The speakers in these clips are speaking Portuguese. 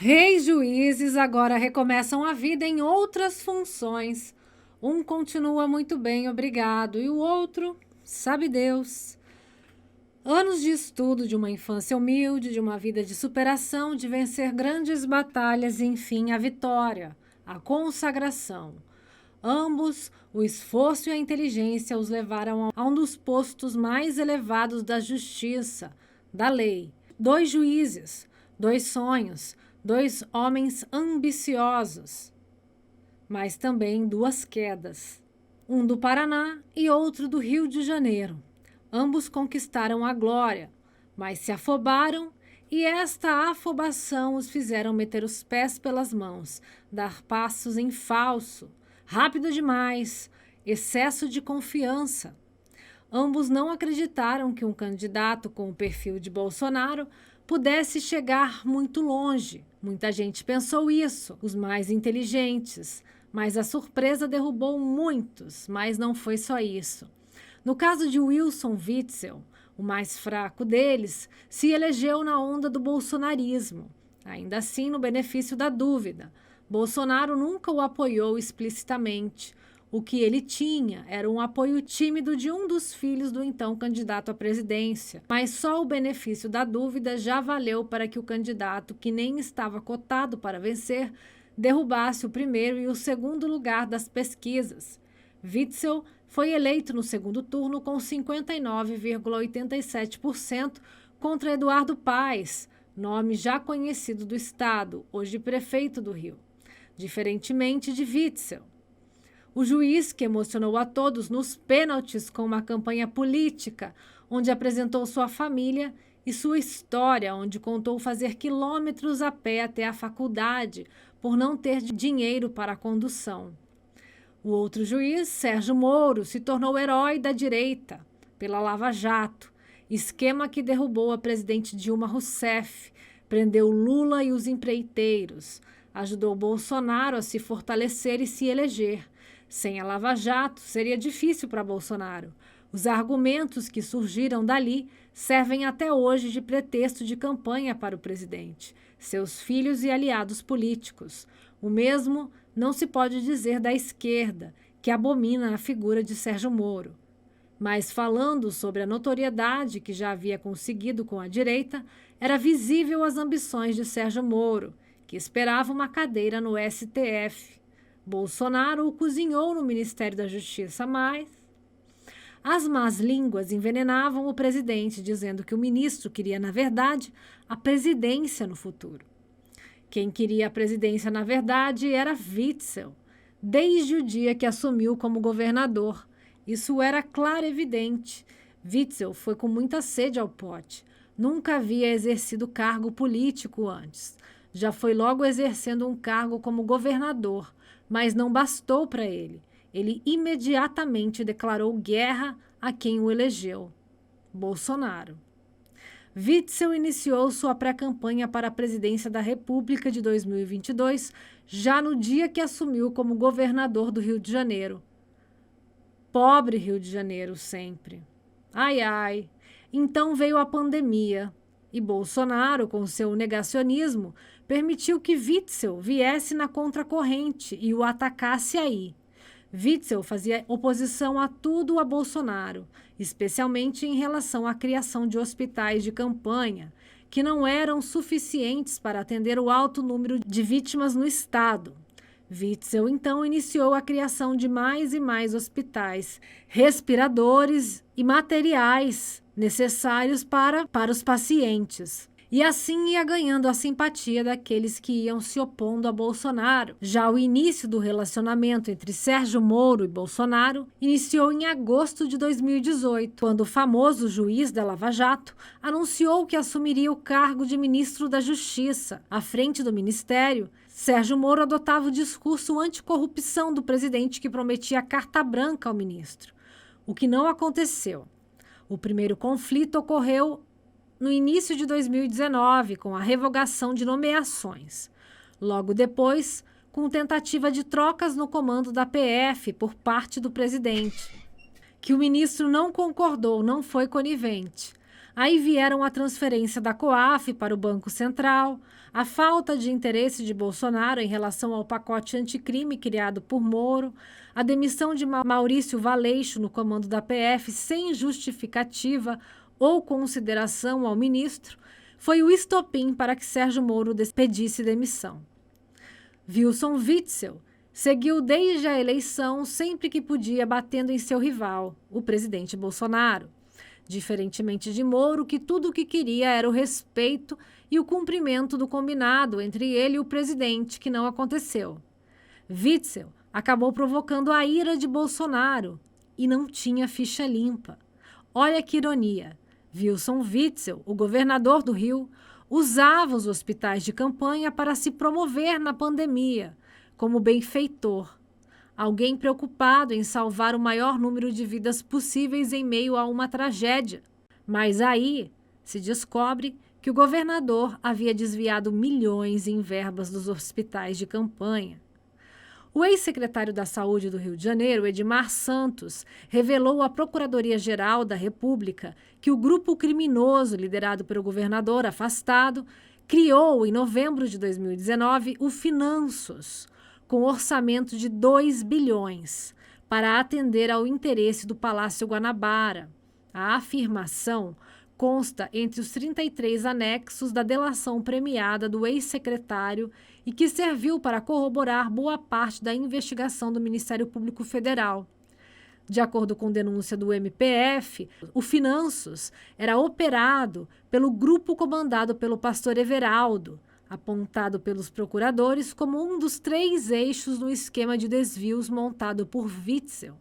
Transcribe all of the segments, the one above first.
Reis juízes agora recomeçam a vida em outras funções. Um continua muito bem, obrigado, e o outro, sabe Deus. Anos de estudo, de uma infância humilde, de uma vida de superação, de vencer grandes batalhas e, enfim, a vitória, a consagração. Ambos, o esforço e a inteligência os levaram a um dos postos mais elevados da justiça, da lei. Dois juízes, dois sonhos, dois homens ambiciosos, mas também duas quedas. Um do Paraná e outro do Rio de Janeiro. Ambos conquistaram a glória, mas se afobaram e esta afobação os fizeram meter os pés pelas mãos, dar passos em falso, rápido demais, excesso de confiança. Ambos não acreditaram que um candidato com o perfil de Bolsonaro pudesse chegar muito longe. Muita gente pensou isso, os mais inteligentes, mas a surpresa derrubou muitos, mas não foi só isso. No caso de Wilson Witzel, o mais fraco deles, se elegeu na onda do bolsonarismo. Ainda assim, no benefício da dúvida, Bolsonaro nunca o apoiou explicitamente. O que ele tinha era um apoio tímido de um dos filhos do então candidato à presidência. Mas só o benefício da dúvida já valeu para que o candidato, que nem estava cotado para vencer, derrubasse o primeiro e o segundo lugar das pesquisas. Witzel foi eleito no segundo turno com 59,87% contra Eduardo Paes, nome já conhecido do estado, hoje prefeito do Rio, diferentemente de Witzel. O juiz, que emocionou a todos nos pênaltis com uma campanha política, onde apresentou sua família e sua história, onde contou fazer quilômetros a pé até a faculdade por não ter dinheiro para a condução. O outro juiz, Sérgio Moro, se tornou herói da direita pela Lava Jato, esquema que derrubou a presidente Dilma Rousseff, prendeu Lula e os empreiteiros, ajudou Bolsonaro a se fortalecer e se eleger. Sem a Lava Jato, seria difícil para Bolsonaro. Os argumentos que surgiram dali servem até hoje de pretexto de campanha para o presidente, seus filhos e aliados políticos. O mesmo não se pode dizer da esquerda, que abomina a figura de Sérgio Moro. Mas falando sobre a notoriedade que já havia conseguido com a direita, era visível as ambições de Sérgio Moro, que esperava uma cadeira no STF. Bolsonaro o cozinhou no Ministério da Justiça, mas as más línguas envenenavam o presidente, dizendo que o ministro queria, na verdade, a presidência no futuro. Quem queria a presidência, na verdade, era Witzel, desde o dia que assumiu como governador. Isso era claro e evidente. Witzel foi com muita sede ao pote. Nunca havia exercido cargo político antes. Já foi logo exercendo um cargo como governador, mas não bastou para ele. Ele imediatamente declarou guerra a quem o elegeu, Bolsonaro. Witzel iniciou sua pré-campanha para a presidência da República de 2022, já no dia que assumiu como governador do Rio de Janeiro. Pobre Rio de Janeiro sempre. Ai, ai. Então veio a pandemia e Bolsonaro, com seu negacionismo, permitiu que Witzel viesse na contracorrente e o atacasse aí. Witzel fazia oposição a tudo a Bolsonaro, especialmente em relação à criação de hospitais de campanha, que não eram suficientes para atender o alto número de vítimas no estado. Witzel, então, iniciou a criação de mais e mais hospitais, respiradores e materiais necessários para os pacientes. E assim ia ganhando a simpatia daqueles que iam se opondo a Bolsonaro. Já o início do relacionamento entre Sérgio Moro e Bolsonaro iniciou em agosto de 2018, quando o famoso juiz da Lava Jato anunciou que assumiria o cargo de ministro da Justiça. À frente do ministério, Sérgio Moro adotava o discurso anticorrupção do presidente, que prometia carta branca ao ministro, o que não aconteceu. O primeiro conflito ocorreu no início de 2019, com a revogação de nomeações. Logo depois, com tentativa de trocas no comando da PF por parte do presidente, que o ministro não concordou, não foi conivente. Aí vieram a transferência da COAF para o Banco Central, a falta de interesse de Bolsonaro em relação ao pacote anticrime criado por Moro, a demissão de Maurício Valeixo no comando da PF sem justificativa ou consideração ao ministro, foi o estopim para que Sérgio Moro pedisse demissão. Wilson Witzel seguiu desde a eleição sempre que podia batendo em seu rival, o presidente Bolsonaro. Diferentemente de Moro, que tudo o que queria era o respeito e o cumprimento do combinado entre ele e o presidente, que não aconteceu. Witzel acabou provocando a ira de Bolsonaro e não tinha ficha limpa. Olha que ironia. Wilson Witzel, o governador do Rio, usava os hospitais de campanha para se promover na pandemia, como benfeitor. Alguém preocupado em salvar o maior número de vidas possíveis em meio a uma tragédia. Mas aí se descobre que o governador havia desviado milhões em verbas dos hospitais de campanha. O ex-secretário da Saúde do Rio de Janeiro, Edmar Santos, revelou à Procuradoria-Geral da República que o grupo criminoso liderado pelo governador afastado criou, em novembro de 2019, o Finanços, com orçamento de 2 bilhões, para atender ao interesse do Palácio Guanabara. A afirmação consta entre os 33 anexos da delação premiada do ex-secretário e que serviu para corroborar boa parte da investigação do Ministério Público Federal. De acordo com denúncia do MPF, o Finanços era operado pelo grupo comandado pelo pastor Everaldo, apontado pelos procuradores como um dos 3 eixos no esquema de desvios montado por Witzel.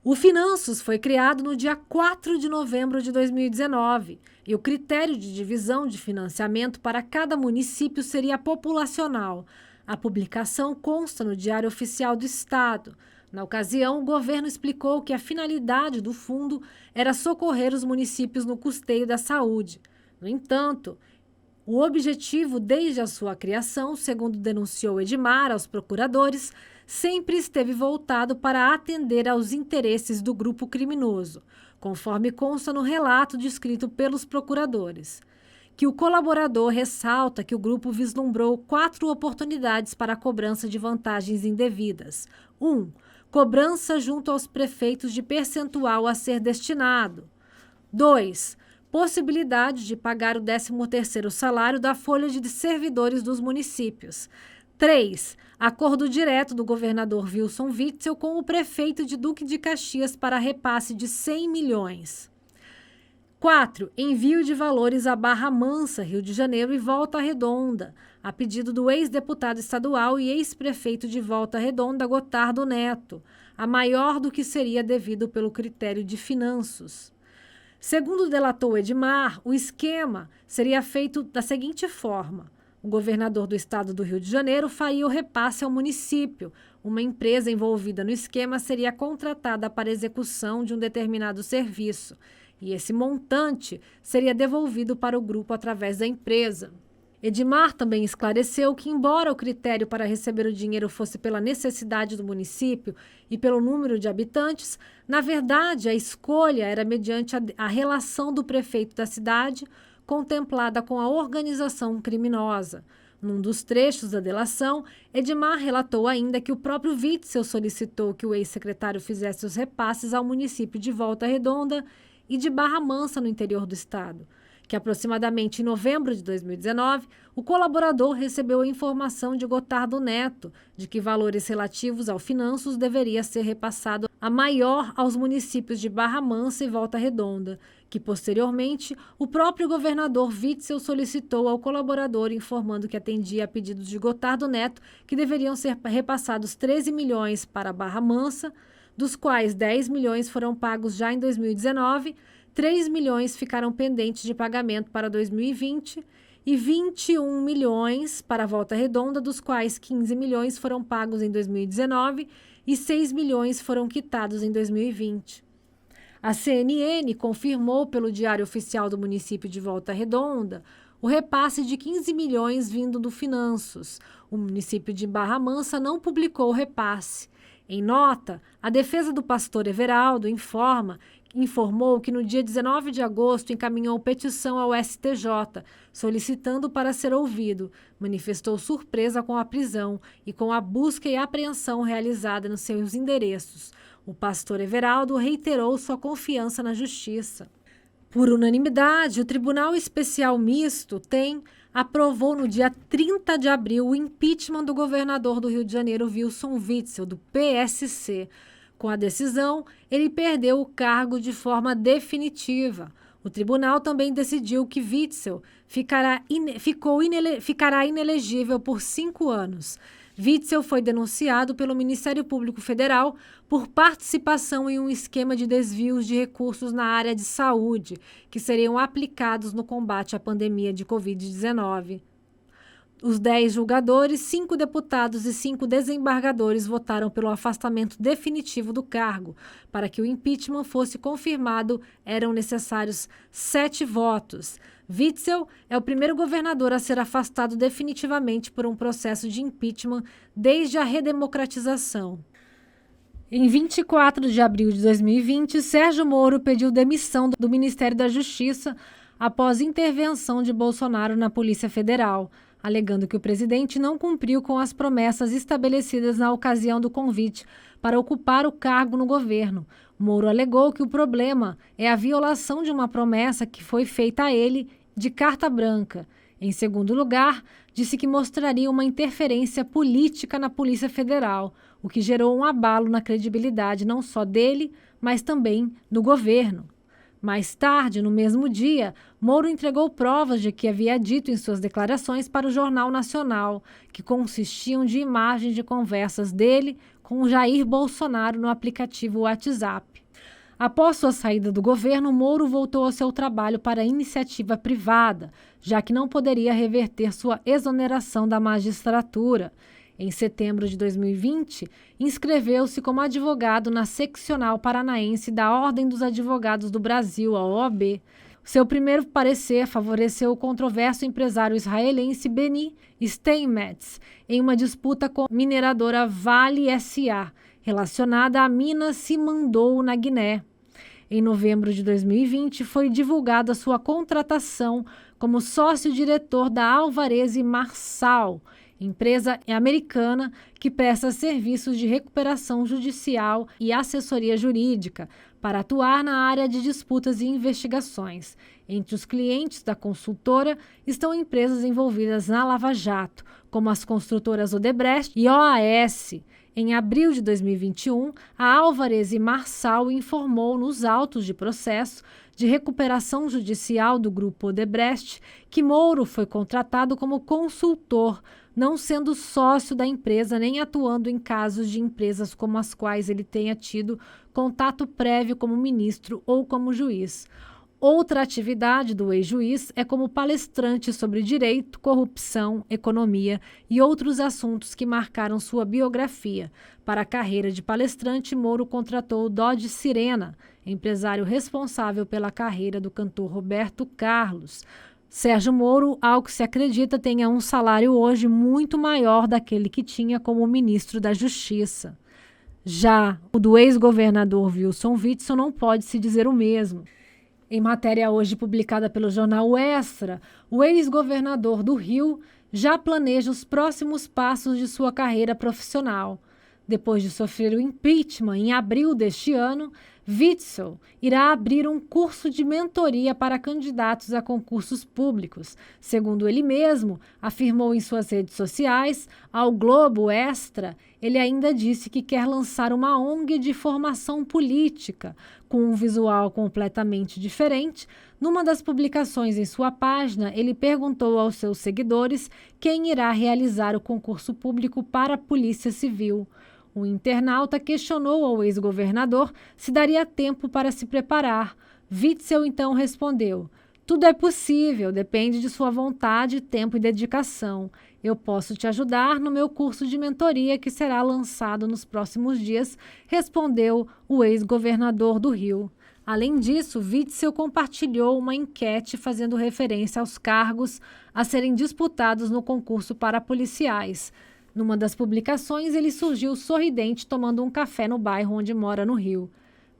O Finanços foi criado no dia 4 de novembro de 2019 e o critério de divisão de financiamento para cada município seria populacional. A publicação consta no Diário Oficial do Estado. Na ocasião, o governo explicou que a finalidade do fundo era socorrer os municípios no custeio da saúde. No entanto, o objetivo, desde a sua criação, segundo denunciou Edmar aos procuradores, sempre esteve voltado para atender aos interesses do grupo criminoso, conforme consta no relato descrito pelos procuradores. Que o colaborador ressalta que o grupo vislumbrou 4 oportunidades para a cobrança de vantagens indevidas. 1. Cobrança junto aos prefeitos de percentual a ser destinado. 2. Possibilidade de pagar o 13º salário da folha de servidores dos municípios. 3. Acordo direto do governador Wilson Witzel com o prefeito de Duque de Caxias para repasse de 100 milhões. 4. Envio de valores a Barra Mansa, Rio de Janeiro e Volta Redonda, a pedido do ex-deputado estadual e ex-prefeito de Volta Redonda, Gotardo Neto, a maior do que seria devido pelo critério de Finanços. Segundo delatou Edmar, o esquema seria feito da seguinte forma: o governador do estado do Rio de Janeiro faria o repasse ao município. Uma empresa envolvida no esquema seria contratada para execução de um determinado serviço, e esse montante seria devolvido para o grupo através da empresa. Edmar também esclareceu que, embora o critério para receber o dinheiro fosse pela necessidade do município e pelo número de habitantes, na verdade a escolha era mediante a relação do prefeito da cidade contemplada com a organização criminosa. Num dos trechos da delação, Edmar relatou ainda que o próprio Witzel solicitou que o ex-secretário fizesse os repasses ao município de Volta Redonda e de Barra Mansa, no interior do estado. Que aproximadamente em novembro de 2019, o colaborador recebeu a informação de Gotardo Neto de que valores relativos ao Finanços deveria ser repassado a maior aos municípios de Barra Mansa e Volta Redonda, que posteriormente o próprio governador Witzel solicitou ao colaborador informando que atendia a pedidos de Gotardo Neto que deveriam ser repassados 13 milhões para Barra Mansa, dos quais 10 milhões foram pagos já em 2019, 3 milhões ficaram pendentes de pagamento para 2020 e 21 milhões para Volta Redonda, dos quais 15 milhões foram pagos em 2019 e 6 milhões foram quitados em 2020. A CNN confirmou pelo Diário Oficial do município de Volta Redonda o repasse de 15 milhões vindo do Finanços. O município de Barra Mansa não publicou o repasse. Em nota, a defesa do pastor Everaldo informa informou que no dia 19 de agosto encaminhou petição ao STJ, solicitando para ser ouvido. Manifestou surpresa com a prisão e com a busca e apreensão realizada nos seus endereços. O pastor Everaldo reiterou sua confiança na justiça. Por unanimidade, o Tribunal Especial Misto aprovou no dia 30 de abril o impeachment do governador do Rio de Janeiro, Wilson Witzel, do PSC. Com a decisão, ele perdeu o cargo de forma definitiva. O tribunal também decidiu que Witzel ficará inelegível por 5 anos. Witzel foi denunciado pelo Ministério Público Federal por participação em um esquema de desvios de recursos na área de saúde, que seriam aplicados no combate à pandemia de Covid-19. Os 10 julgadores, 5 deputados e 5 desembargadores votaram pelo afastamento definitivo do cargo. Para que o impeachment fosse confirmado, eram necessários 7 votos. Witzel é o primeiro governador a ser afastado definitivamente por um processo de impeachment desde a redemocratização. Em 24 de abril de 2020, Sérgio Moro pediu demissão do Ministério da Justiça após intervenção de Bolsonaro na Polícia Federal, alegando que o presidente não cumpriu com as promessas estabelecidas na ocasião do convite para ocupar o cargo no governo. Moro alegou que o problema é a violação de uma promessa que foi feita a ele de carta branca. Em segundo lugar, disse que mostraria uma interferência política na Polícia Federal, o que gerou um abalo na credibilidade não só dele, mas também do governo. Mais tarde, no mesmo dia, Moro entregou provas de que havia dito em suas declarações para o Jornal Nacional, que consistiam de imagens de conversas dele com Jair Bolsonaro no aplicativo WhatsApp. Após sua saída do governo, Moro voltou ao seu trabalho para a iniciativa privada, já que não poderia reverter sua exoneração da magistratura. Em setembro de 2020, inscreveu-se como advogado na Seccional Paranaense da Ordem dos Advogados do Brasil, a OAB. Seu primeiro parecer favoreceu o controverso empresário israelense Benny Steinmetz em uma disputa com a mineradora Vale S.A., relacionada à mina Simandou, na Guiné. Em novembro de 2020, foi divulgada sua contratação como sócio-diretor da Alvarez e Marçal, empresa americana que presta serviços de recuperação judicial e assessoria jurídica para atuar na área de disputas e investigações. Entre os clientes da consultora estão empresas envolvidas na Lava Jato, como as construtoras Odebrecht e OAS. Em abril de 2021, a Alvarez e Marçal informou nos autos de processo de recuperação judicial do grupo Odebrecht que Moro foi contratado como consultor, não sendo sócio da empresa nem atuando em casos de empresas como as quais ele tenha tido contato prévio como ministro ou como juiz. Outra atividade do ex-juiz é como palestrante sobre direito, corrupção, economia e outros assuntos que marcaram sua biografia. Para a carreira de palestrante, Moro contratou o Dodge Sirena, empresário responsável pela carreira do cantor Roberto Carlos. Sérgio Moro, ao que se acredita, tenha um salário hoje muito maior daquele que tinha como ministro da Justiça. Já o do ex-governador Wilson Witzel não pode se dizer o mesmo. Em matéria hoje publicada pelo jornal Extra, o ex-governador do Rio já planeja os próximos passos de sua carreira profissional. Depois de sofrer o impeachment em abril deste ano, Witzel irá abrir um curso de mentoria para candidatos a concursos públicos. Segundo ele mesmo, afirmou em suas redes sociais, ao Globo Extra, ele ainda disse que quer lançar uma ONG de formação política, com um visual completamente diferente. Numa das publicações em sua página, ele perguntou aos seus seguidores quem irá realizar o concurso público para a Polícia Civil. O internauta questionou ao ex-governador se daria tempo para se preparar. Witzel então respondeu: "Tudo é possível, depende de sua vontade, tempo e dedicação. Eu posso te ajudar no meu curso de mentoria que será lançado nos próximos dias", respondeu o ex-governador do Rio. Além disso, Witzel compartilhou uma enquete fazendo referência aos cargos a serem disputados no concurso para policiais. Numa das publicações, ele surgiu sorridente tomando um café no bairro onde mora no Rio.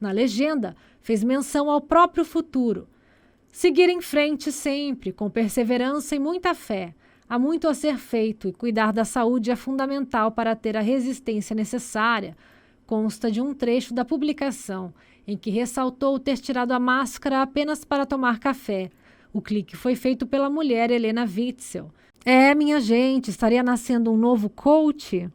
Na legenda, fez menção ao próprio futuro. Seguir em frente sempre, com perseverança e muita fé. Há muito a ser feito e cuidar da saúde é fundamental para ter a resistência necessária. Consta de um trecho da publicação, em que ressaltou ter tirado a máscara apenas para tomar café. O clique foi feito pela mulher Helena Witzel. Minha gente, estaria nascendo um novo coach?